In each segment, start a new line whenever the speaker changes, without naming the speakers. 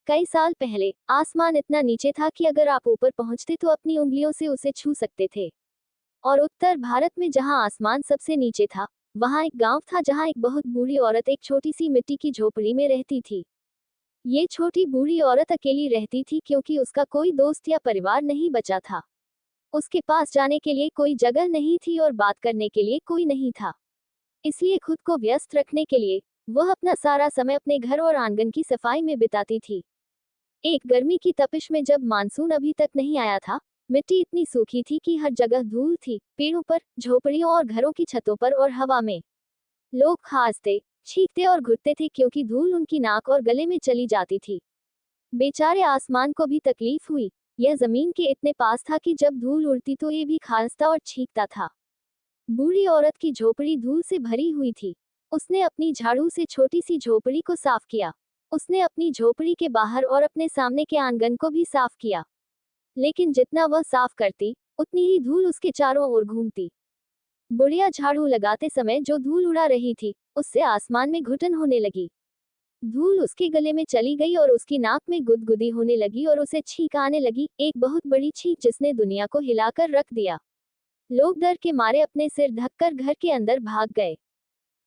कई साल पहले आसमान इतना नीचे था कि अगर आप ऊपर पहुंचते तो अपनी उंगलियों से उसे छू सकते थे। और उत्तर भारत में जहां आसमान सबसे नीचे था, वहां एक गांव था जहां एक बहुत बूढ़ी औरत एक छोटी सी मिट्टी की झोपड़ी में रहती थी। ये छोटी बूढ़ी औरत अकेली रहती थी क्योंकि उसका कोई दोस्त या परिवार नहीं बचा था। उसके पास जाने के लिए कोई जगह नहीं थी और बात करने के लिए कोई नहीं था। इसलिए खुद को व्यस्त रखने के लिए वह अपना सारा समय अपने घर और आंगन की सफाई में बिताती थी। एक गर्मी की तपिश में जब मानसून अभी तक नहीं आया था, मिट्टी इतनी सूखी थी कि हर जगह धूल थी, पेड़ों पर, झोपड़ियों और घरों की छतों पर और हवा में। लोग खांसते, छींकते और घुटते थे क्योंकि धूल उनकी नाक और गले में चली जाती थी। बेचारे आसमान को भी तकलीफ हुई। यह जमीन के इतने पास था कि जब धूल उड़ती तो ये भी खांसता और छींकता था। बूढ़ी औरत की झोपड़ी धूल से भरी हुई थी। उसने अपनी झाड़ू से छोटी सी झोपड़ी को साफ किया। उसने अपनी झोपड़ी के बाहर और अपने सामने के आंगन को भी साफ किया। लेकिन जितना वह साफ करती, उतनी ही धूल उसके चारों ओर घूमती। बुढ़िया झाड़ू लगाते समय जो धूल उड़ा रही थी, उससे आसमान में घुटन होने लगी। धूल उसके गले में चली गई और उसकी नाक में गुदगुदी होने लगी और उसे छींक आने लगी, एक बहुत बड़ी छींक जिसने दुनिया को हिलाकर रख दिया। लोग डर के मारे अपने सिर ढककर घर के अंदर भाग गए।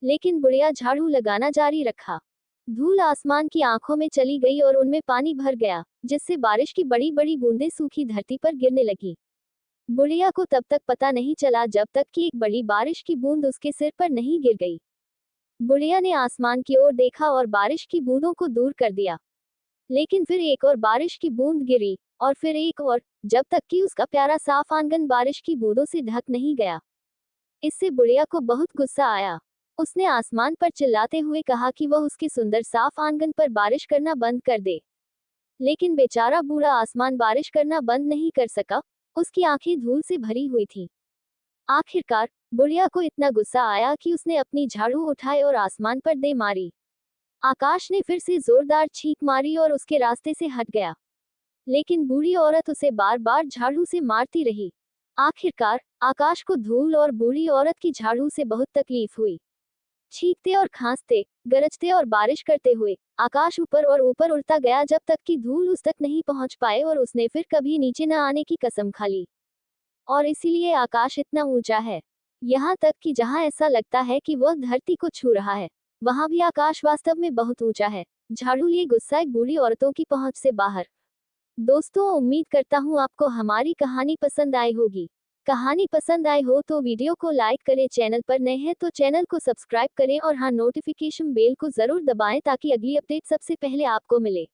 लेकिन बुढ़िया झाड़ू लगाना जारी रखा। धूल आसमान की आंखों में चली गई और उनमें पानी भर गया, जिससे बारिश की बड़ी बड़ी बूंदें सूखी धरती पर गिरने लगी। बुढ़िया को तब तक पता नहीं चला जब तक कि एक बड़ी बारिश की बूंद उसके सिर पर नहीं गिर गई। बुढ़िया ने आसमान की ओर देखा और बारिश की बूंदों को दूर कर दिया। लेकिन फिर एक और बारिश की बूंद गिरी, और फिर एक और, जब तक कि उसका प्यारा साफ आंगन बारिश की बूंदों से ढक नहीं गया। इससे बुढ़िया को बहुत गुस्सा आया। उसने आसमान पर चिल्लाते हुए कहा कि वह उसके सुंदर साफ आंगन पर बारिश करना बंद कर दे। लेकिन बेचारा बूढ़ा आसमान बारिश करना बंद नहीं कर सका। उसकी आंखें धूल से भरी हुई थीं। आखिरकार बुढ़िया को इतना गुस्सा आया कि उसने अपनी झाड़ू उठाई और आसमान पर दे मारी। आकाश ने फिर से जोरदार छींक मारी और उसके रास्ते से हट गया। लेकिन बूढ़ी औरत उसे बार बार झाड़ू से मारती रही। आखिरकार आकाश को धूल और बूढ़ी औरत की झाड़ू से बहुत तकलीफ हुई। छींकते और खांसते, गरजते और बारिश करते हुए आकाश ऊपर और ऊपर उड़ता गया जब तक कि धूल उस तक नहीं पहुंच पाए और उसने फिर कभी नीचे न आने की कसम खा ली। और इसीलिए आकाश इतना ऊंचा है, यहाँ तक कि जहाँ ऐसा लगता है कि वह धरती को छू रहा है, वहां भी आकाश वास्तव में बहुत ऊंचा है। झाड़ू लिए गुस्साए बूढ़ी औरतों की पहुंच से बाहर। दोस्तों, उम्मीद करता हूँ आपको हमारी कहानी पसंद आई होगी। कहानी पसंद आई हो तो वीडियो को लाइक करें, चैनल पर नए हैं तो चैनल को सब्सक्राइब करें और हाँ, नोटिफिकेशन बेल को जरूर दबाएं ताकि अगली अपडेट सबसे पहले आपको मिले।